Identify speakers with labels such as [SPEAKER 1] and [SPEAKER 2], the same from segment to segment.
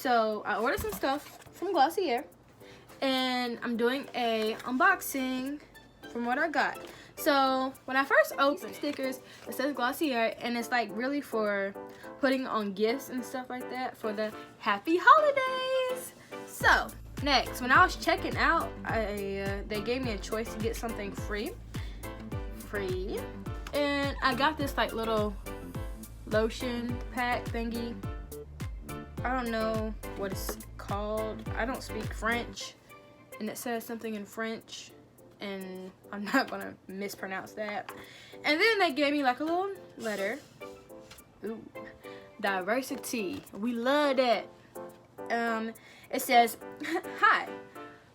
[SPEAKER 1] So I ordered some stuff from Glossier, and I'm doing a unboxing from what I got. So when I first opened stickers, it says Glossier, and it's like really for putting on gifts and stuff like that for the happy holidays. So next, when I was checking out, they gave me a choice to get something free, and I got this like little lotion pack thingy. I don't know what it's called. I don't speak French, and it says something in French, and I'm not gonna mispronounce that. And then they gave me like a little letter. Ooh, diversity. We love that. It says, "Hi,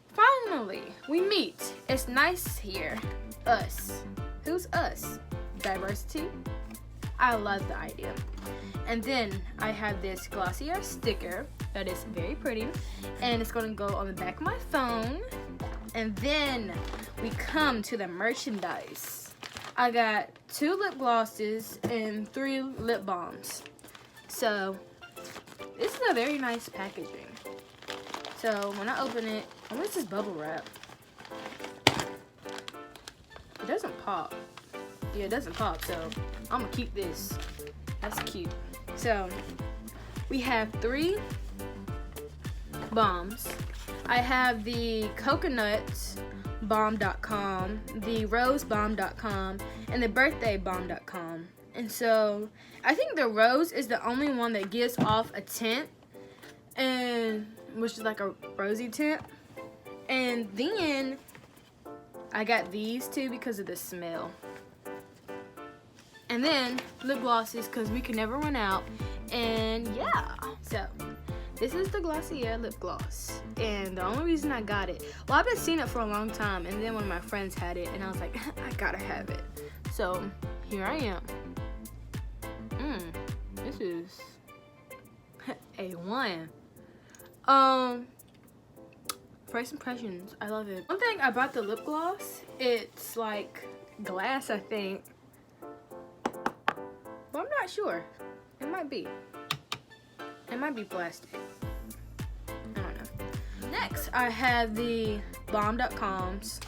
[SPEAKER 1] finally we meet. It's nice here. Us. Who's us? Diversity." I love the idea. And then I have this Glossier sticker that is very pretty, and it's gonna go on the back of my phone. And then we come to the merchandise. I got 2 lip glosses and 3 lip balms. So this is a very nice packaging. So when I open it, what is this bubble wrap? It doesn't pop. Yeah, it doesn't pop, so I'm gonna keep this. That's cute. So we have 3 balms. I have the coconut balm.com, the rose balm.com, and the birthday balm.com. And so I think the rose is the only one that gives off a tint, and which is like a rosy tint. And then I got these 2 because of the smell. And then lip glosses, because we can never run out. And yeah, so this is the Glossier lip gloss, and the only reason I got it, well, I've been seeing it for a long time, and then one of my friends had it, and I was like, I gotta have it. So here I am. This is A1. First impressions, I love it. One thing about the lip gloss, it's like glass, I think, but I'm not sure. It might be. It might be plastic. I don't know. Next, I have the balm.coms.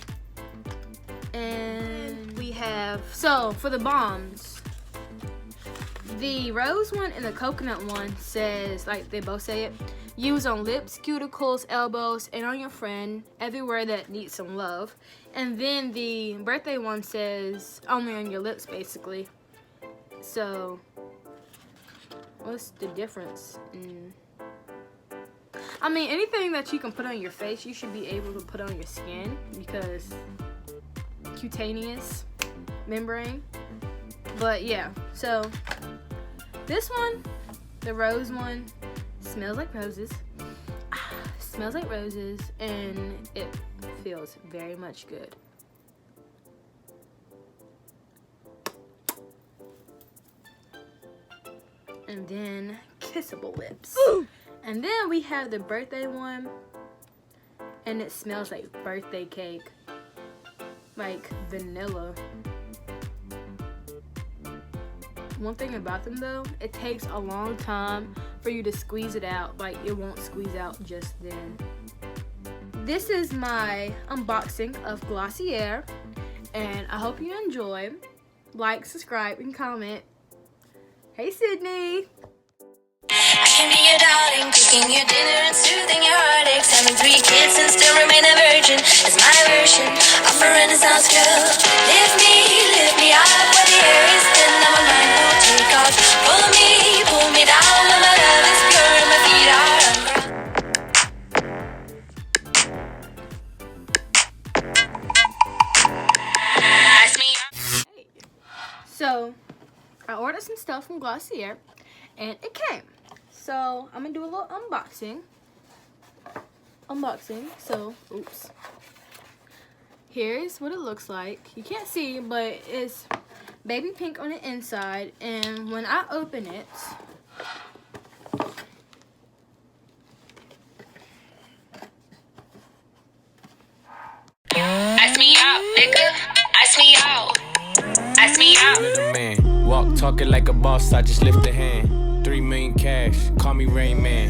[SPEAKER 1] And we have, so for the balms, the rose one and the coconut one says, like they both say it, use on lips, cuticles, elbows, and on your friend, everywhere that needs some love. And then the birthday one says only on your lips, basically. So what's the difference? I mean, anything that you can put on your face, you should be able to put on your skin, because cutaneous membrane. But yeah, so this one, the rose one, smells like roses. Smells like roses, and it feels very much good. And then kissable lips. Ooh. And then we have the birthday one, and it smells like birthday cake, like vanilla. One thing about them though, it takes a long time for you to squeeze it out. Like, it won't squeeze out just then. This is my unboxing of Glossier, and I hope you enjoy. Like, subscribe, and comment. Hey, Sydney.
[SPEAKER 2] I can be your darling, cooking your dinner and soothing your heartaches. Having 3 kids and still remain a virgin is my version of a Renaissance girl. Lift me up where the air is thin and my mind won't take off. Pull me down when my love is pure and my feet are on
[SPEAKER 1] Hey. So I ordered some stuff from Glossier, and it came. So I'm gonna do a little unboxing. So, oops. Here's what it looks like. You can't see, but it's baby pink on the inside. And when I open it,
[SPEAKER 2] ice me out, nigga. Ice me out. Ice me out.
[SPEAKER 3] Man, walk talking like a boss, I just lift a hand. 3 million cash, call me Rain Man.